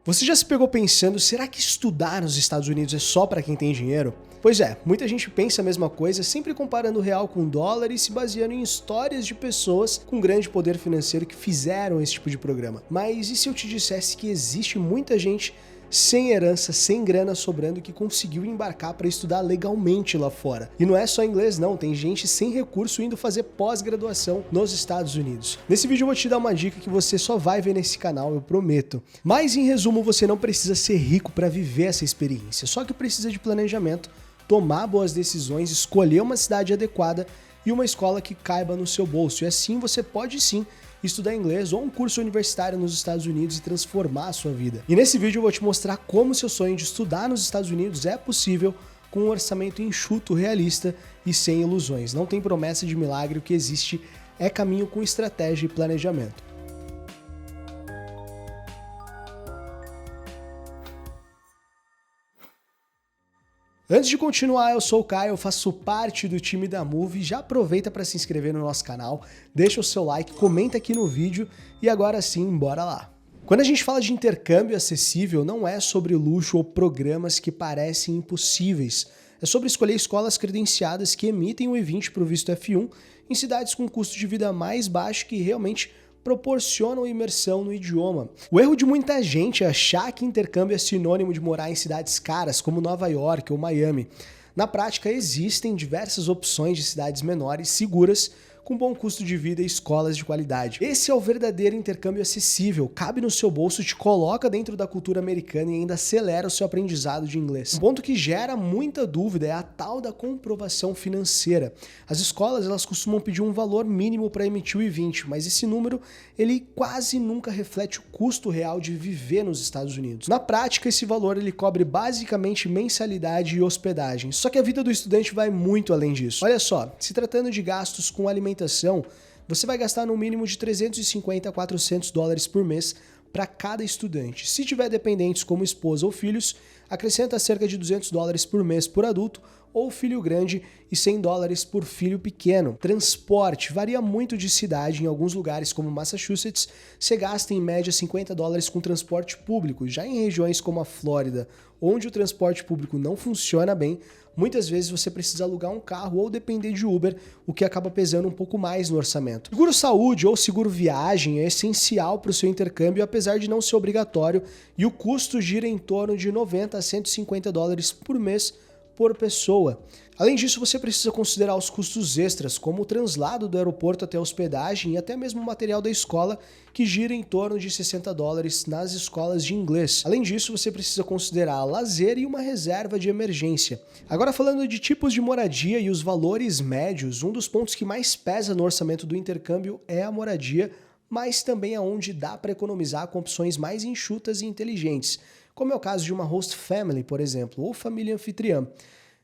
Você já se pegou pensando, será que estudar nos Estados Unidos é só para quem tem dinheiro? Pois é, muita gente pensa a mesma coisa, sempre comparando o real com o dólar e se baseando em histórias de pessoas com grande poder financeiro que fizeram esse tipo de programa. Mas e se eu te dissesse que existe muita gente sem herança, sem grana sobrando, que conseguiu embarcar para estudar legalmente lá fora? E não é só inglês não, tem gente sem recurso indo fazer pós-graduação nos Estados Unidos. Nesse vídeo eu vou te dar uma dica que você só vai ver nesse canal, eu prometo. Mas em resumo, você não precisa ser rico para viver essa experiência, só que precisa de planejamento, tomar boas decisões, escolher uma cidade adequada e uma escola que caiba no seu bolso. E assim você pode sim estudar inglês ou um curso universitário nos Estados Unidos e transformar a sua vida. E nesse vídeo eu vou te mostrar como seu sonho de estudar nos Estados Unidos é possível com um orçamento enxuto, realista e sem ilusões. Não tem promessa de milagre, o que existe é caminho com estratégia e planejamento. Antes de continuar, eu sou o Caio, eu faço parte do time da Move. Já aproveita para se inscrever no nosso canal, deixa o seu like, comenta aqui no vídeo e agora sim, bora lá. Quando a gente fala de intercâmbio acessível, não é sobre luxo ou programas que parecem impossíveis. É sobre escolher escolas credenciadas que emitem o I-20 para o visto F1 em cidades com custo de vida mais baixo que realmente proporcionam imersão no idioma. O erro de muita gente é achar que intercâmbio é sinônimo de morar em cidades caras como Nova York ou Miami. Na prática, existem diversas opções de cidades menores, seguras, com bom custo de vida e escolas de qualidade. Esse é o verdadeiro intercâmbio acessível, cabe no seu bolso, te coloca dentro da cultura americana e ainda acelera o seu aprendizado de inglês. Um ponto que gera muita dúvida é a tal da comprovação financeira. As escolas, elas costumam pedir um valor mínimo para emitir o I-20, mas esse número, ele quase nunca reflete o custo real de viver nos Estados Unidos. Na prática, esse valor ele cobre basicamente mensalidade e hospedagem, só que a vida do estudante vai muito além disso. Olha só, se tratando de gastos com alimentação, você vai gastar no mínimo de 350 a 400 dólares por mês para cada estudante. Se tiver dependentes como esposa ou filhos, acrescenta cerca de 200 dólares por mês por adulto ou filho grande e 100 dólares por filho pequeno. Transporte varia muito de cidade. Em alguns lugares como Massachusetts, você gasta em média 50 dólares com transporte público. Já em regiões como a Flórida, onde o transporte público não funciona bem, muitas vezes você precisa alugar um carro ou depender de Uber, o que acaba pesando um pouco mais no orçamento. Seguro saúde ou seguro viagem é essencial para o seu intercâmbio, apesar de não ser obrigatório, e o custo gira em torno de 90 a 150 dólares por mês por pessoa. Além disso, você precisa considerar os custos extras, como o translado do aeroporto até a hospedagem e até mesmo o material da escola, que gira em torno de 60 dólares nas escolas de inglês. Além disso, você precisa considerar lazer e uma reserva de emergência. Agora, falando de tipos de moradia e os valores médios, um dos pontos que mais pesa no orçamento do intercâmbio é a moradia, mas também é onde dá para economizar com opções mais enxutas e inteligentes, como é o caso de uma host family, por exemplo, ou família anfitriã.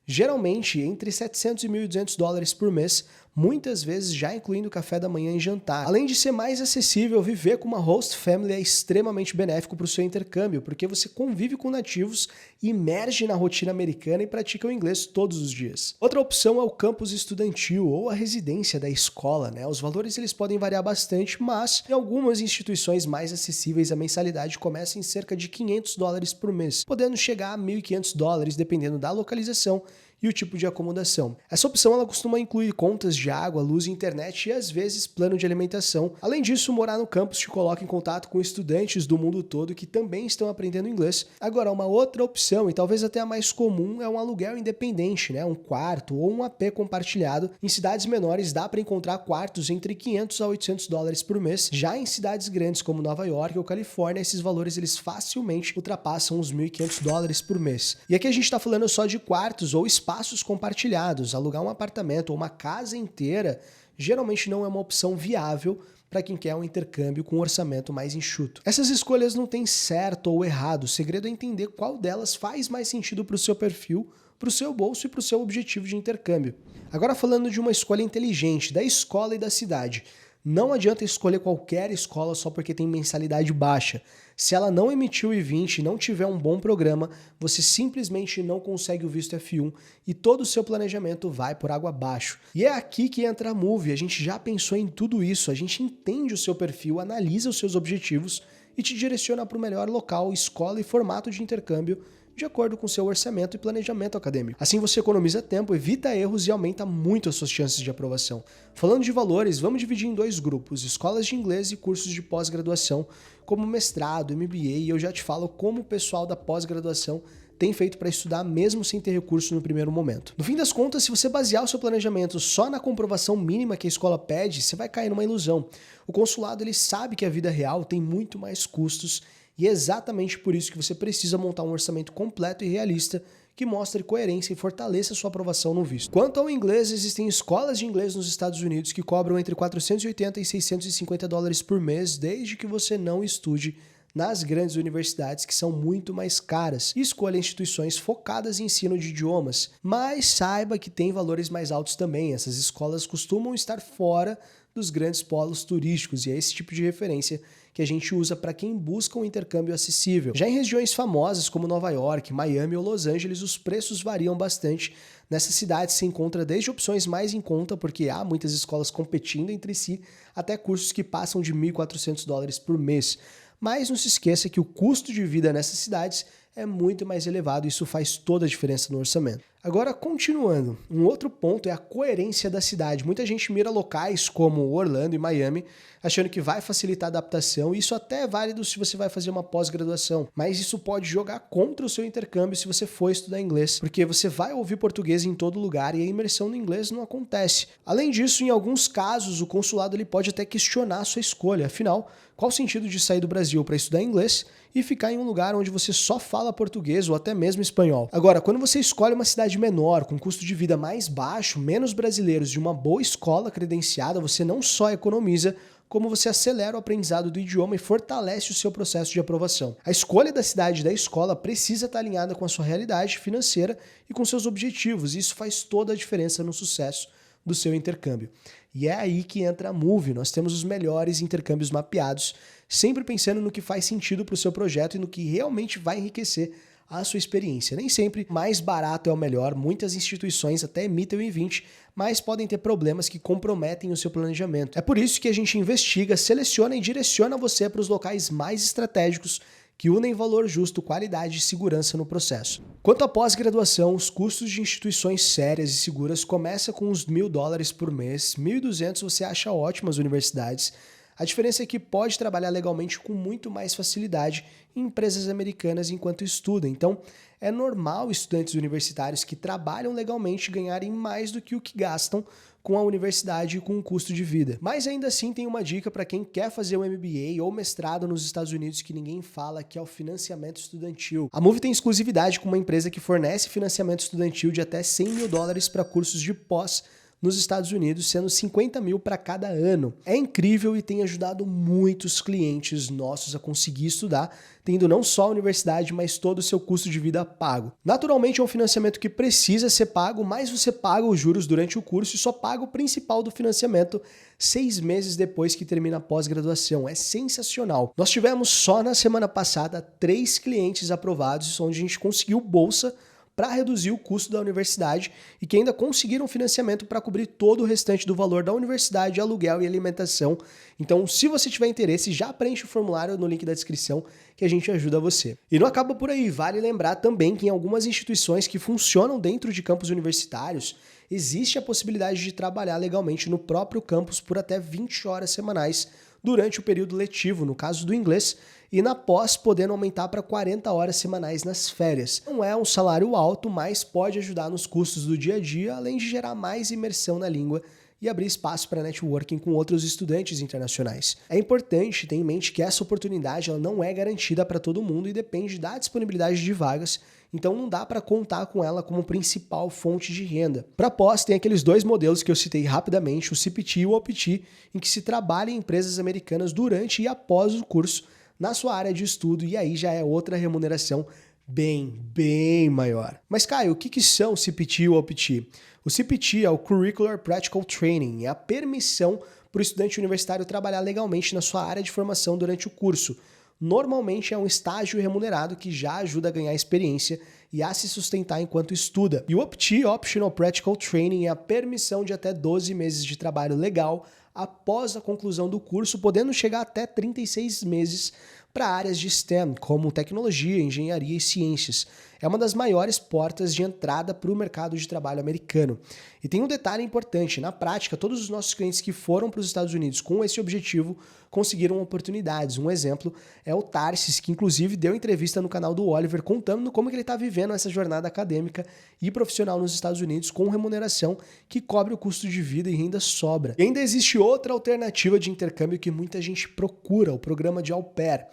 Geralmente entre 700 e 1.200 dólares por mês, muitas vezes já incluindo café da manhã e jantar. Além de ser mais acessível, viver com uma host family é extremamente benéfico para o seu intercâmbio, porque você convive com nativos, imerge na rotina americana e pratica o inglês todos os dias. Outra opção é o campus estudantil ou a residência da escola, né? Os valores eles podem variar bastante, mas em algumas instituições mais acessíveis a mensalidade começa em cerca de 500 dólares por mês, podendo chegar a 1.500 dólares dependendo da localização e o tipo de acomodação. Essa opção ela costuma incluir contas de água, luz e internet e às vezes plano de alimentação. Além disso, morar no campus te coloca em contato com estudantes do mundo todo que também estão aprendendo inglês. Agora, uma outra opção, e talvez até a mais comum, é um aluguel independente, né? Um quarto ou um AP compartilhado. Em cidades menores dá para encontrar quartos entre 500 a 800 dólares por mês. Já em cidades grandes como Nova York ou Califórnia, esses valores eles facilmente ultrapassam os 1.500 dólares por mês. E aqui a gente está falando só de quartos ou espaços compartilhados. Alugar um apartamento ou uma casa inteira geralmente não é uma opção viável para quem quer um intercâmbio com um orçamento mais enxuto. Essas escolhas não têm certo ou errado, o segredo é entender qual delas faz mais sentido para o seu perfil, para o seu bolso e para o seu objetivo de intercâmbio. Agora falando de uma escolha inteligente, da escola e da cidade. Não adianta escolher qualquer escola só porque tem mensalidade baixa. Se ela não emitiu o I-20 e não tiver um bom programa, você simplesmente não consegue o visto F1 e todo o seu planejamento vai por água abaixo. E é aqui que entra a Move. A gente já pensou em tudo isso, a gente entende o seu perfil, analisa os seus objetivos e te direciona para o melhor local, escola e formato de intercâmbio de acordo com seu orçamento e planejamento acadêmico. Assim você economiza tempo, evita erros e aumenta muito as suas chances de aprovação. Falando de valores, vamos dividir em dois grupos, escolas de inglês e cursos de pós-graduação, como mestrado, MBA, e eu já te falo como o pessoal da pós-graduação tem feito para estudar mesmo sem ter recurso no primeiro momento. No fim das contas, se você basear o seu planejamento só na comprovação mínima que a escola pede, você vai cair numa ilusão. O consulado ele sabe que a vida real tem muito mais custos e é exatamente por isso que você precisa montar um orçamento completo e realista que mostre coerência e fortaleça sua aprovação no visto. Quanto ao inglês, existem escolas de inglês nos Estados Unidos que cobram entre 480 e 650 dólares por mês, desde que você não estude nas grandes universidades, que são muito mais caras, e escolha instituições focadas em ensino de idiomas. Mas saiba que tem valores mais altos também. Essas escolas costumam estar fora dos grandes polos turísticos, e é esse tipo de referência que a gente usa para quem busca um intercâmbio acessível. Já em regiões famosas como Nova York, Miami ou Los Angeles, os preços variam bastante. Nessas cidades se encontra desde opções mais em conta, porque há muitas escolas competindo entre si, até cursos que passam de 1.400 dólares por mês. Mas não se esqueça que o custo de vida nessas cidades é muito mais elevado e isso faz toda a diferença no orçamento. Agora, continuando, um outro ponto é a coerência da cidade. Muita gente mira locais como Orlando e Miami, achando que vai facilitar a adaptação, e isso até é válido se você vai fazer uma pós-graduação, mas isso pode jogar contra o seu intercâmbio se você for estudar inglês, porque você vai ouvir português em todo lugar e a imersão no inglês não acontece. Além disso, em alguns casos, o consulado ele pode até questionar a sua escolha, afinal, qual o sentido de sair do Brasil para estudar inglês e ficar em um lugar onde você só fala português ou até mesmo espanhol? Agora, quando você escolhe uma cidade menor, com custo de vida mais baixo, menos brasileiros de uma boa escola credenciada, você não só economiza, como você acelera o aprendizado do idioma e fortalece o seu processo de aprovação. A escolha da cidade e da escola precisa estar alinhada com a sua realidade financeira e com seus objetivos, e isso faz toda a diferença no sucesso do seu intercâmbio. E é aí que entra a Move. Nós temos os melhores intercâmbios mapeados, sempre pensando no que faz sentido para o seu projeto e no que realmente vai enriquecer a sua experiência. Nem sempre mais barato é o melhor, muitas instituições até emitem o I-20, mas podem ter problemas que comprometem o seu planejamento. É por isso que a gente investiga, seleciona e direciona você para os locais mais estratégicos que unem valor justo, qualidade e segurança no processo. Quanto à pós-graduação, os custos de instituições sérias e seguras começam com uns $1.000 por mês, 1.200 você acha ótimas universidades. A diferença é que pode trabalhar legalmente com muito mais facilidade em empresas americanas enquanto estuda. Então, é normal estudantes universitários que trabalham legalmente ganharem mais do que o que gastam com a universidade e com o custo de vida. Mas ainda assim tem uma dica para quem quer fazer um MBA ou mestrado nos Estados Unidos que ninguém fala, que é o financiamento estudantil. A Move tem exclusividade com uma empresa que fornece financiamento estudantil de até $100.000 para cursos de pós nos Estados Unidos, sendo 50 mil para cada ano. É incrível e tem ajudado muitos clientes nossos a conseguir estudar, tendo não só a universidade, mas todo o seu custo de vida pago. Naturalmente é um financiamento que precisa ser pago, mas você paga os juros durante o curso e só paga o principal do financiamento 6 meses depois que termina a pós-graduação. É sensacional. Nós tivemos só na semana passada 3 clientes aprovados, onde a gente conseguiu bolsa para reduzir o custo da universidade e que ainda conseguiram financiamento para cobrir todo o restante do valor da universidade, aluguel e alimentação. Então, se você tiver interesse, já preenche o formulário no link da descrição que a gente ajuda você. E não acaba por aí, vale lembrar também que em algumas instituições que funcionam dentro de campos universitários, existe a possibilidade de trabalhar legalmente no próprio campus por até 20 horas semanais durante o período letivo, no caso do inglês, e na pós podendo aumentar para 40 horas semanais nas férias. Não é um salário alto, mas pode ajudar nos custos do dia a dia, além de gerar mais imersão na língua e abrir espaço para networking com outros estudantes internacionais. É importante ter em mente que essa oportunidade ela não é garantida para todo mundo e depende da disponibilidade de vagas, então não dá para contar com ela como principal fonte de renda. Para pós, tem aqueles 2 modelos que eu citei rapidamente, o CPT e o OPT, em que se trabalha em empresas americanas durante e após o curso na sua área de estudo, e aí já é outra remuneração bem maior. Mas Caio, o que são o CPT e o OPT? O CPT é o Curricular Practical Training, é a permissão para o estudante universitário trabalhar legalmente na sua área de formação durante o curso. Normalmente é um estágio remunerado que já ajuda a ganhar experiência e a se sustentar enquanto estuda. E o OPT, Optional Practical Training, é a permissão de até 12 meses de trabalho legal após a conclusão do curso, podendo chegar até 36 meses para áreas de STEM, como tecnologia, engenharia e ciências. É uma das maiores portas de entrada para o mercado de trabalho americano. E tem um detalhe importante, na prática, todos os nossos clientes que foram para os Estados Unidos com esse objetivo conseguiram oportunidades. Um exemplo é o Tarsis, que inclusive deu entrevista no canal do Oliver contando como que ele está vivendo essa jornada acadêmica e profissional nos Estados Unidos com remuneração que cobre o custo de vida e renda sobra. E ainda existe outra alternativa de intercâmbio que muita gente procura, o programa de au pair.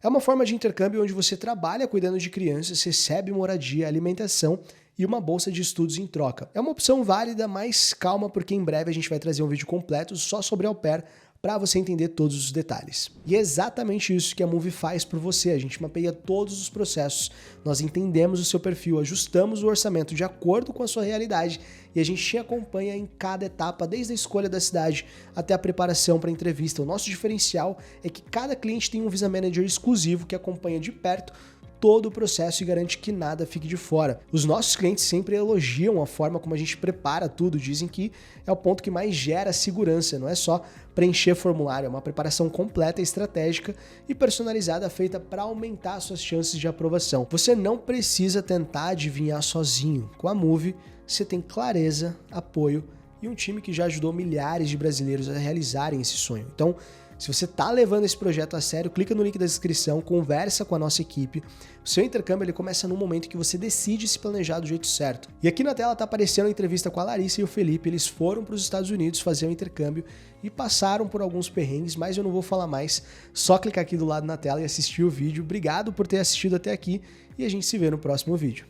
É uma forma de intercâmbio onde você trabalha cuidando de crianças, recebe moradia, alimentação e uma bolsa de estudos em troca. É uma opção válida, mas calma, porque em breve a gente vai trazer um vídeo completo só sobre au pair para você entender todos os detalhes. E é exatamente isso que a Moove faz por você. A gente mapeia todos os processos, nós entendemos o seu perfil, ajustamos o orçamento de acordo com a sua realidade e a gente te acompanha em cada etapa, desde a escolha da cidade até a preparação para a entrevista. O nosso diferencial é que cada cliente tem um Visa Manager exclusivo que acompanha de perto todo o processo e garante que nada fique de fora. Os nossos clientes sempre elogiam a forma como a gente prepara tudo, dizem que é o ponto que mais gera segurança, não é só preencher formulário, é uma preparação completa, estratégica e personalizada feita para aumentar suas chances de aprovação. Você não precisa tentar adivinhar sozinho. Com a Moove, você tem clareza, apoio e um time que já ajudou milhares de brasileiros a realizarem esse sonho. Então, se você está levando esse projeto a sério, clica no link da descrição, conversa com a nossa equipe. O seu intercâmbio ele começa no momento que você decide se planejar do jeito certo. E aqui na tela está aparecendo a entrevista com a Larissa e o Felipe. Eles foram para os Estados Unidos fazer o intercâmbio e passaram por alguns perrengues, mas eu não vou falar mais. Só clicar aqui do lado na tela e assistir o vídeo. Obrigado por ter assistido até aqui e a gente se vê no próximo vídeo.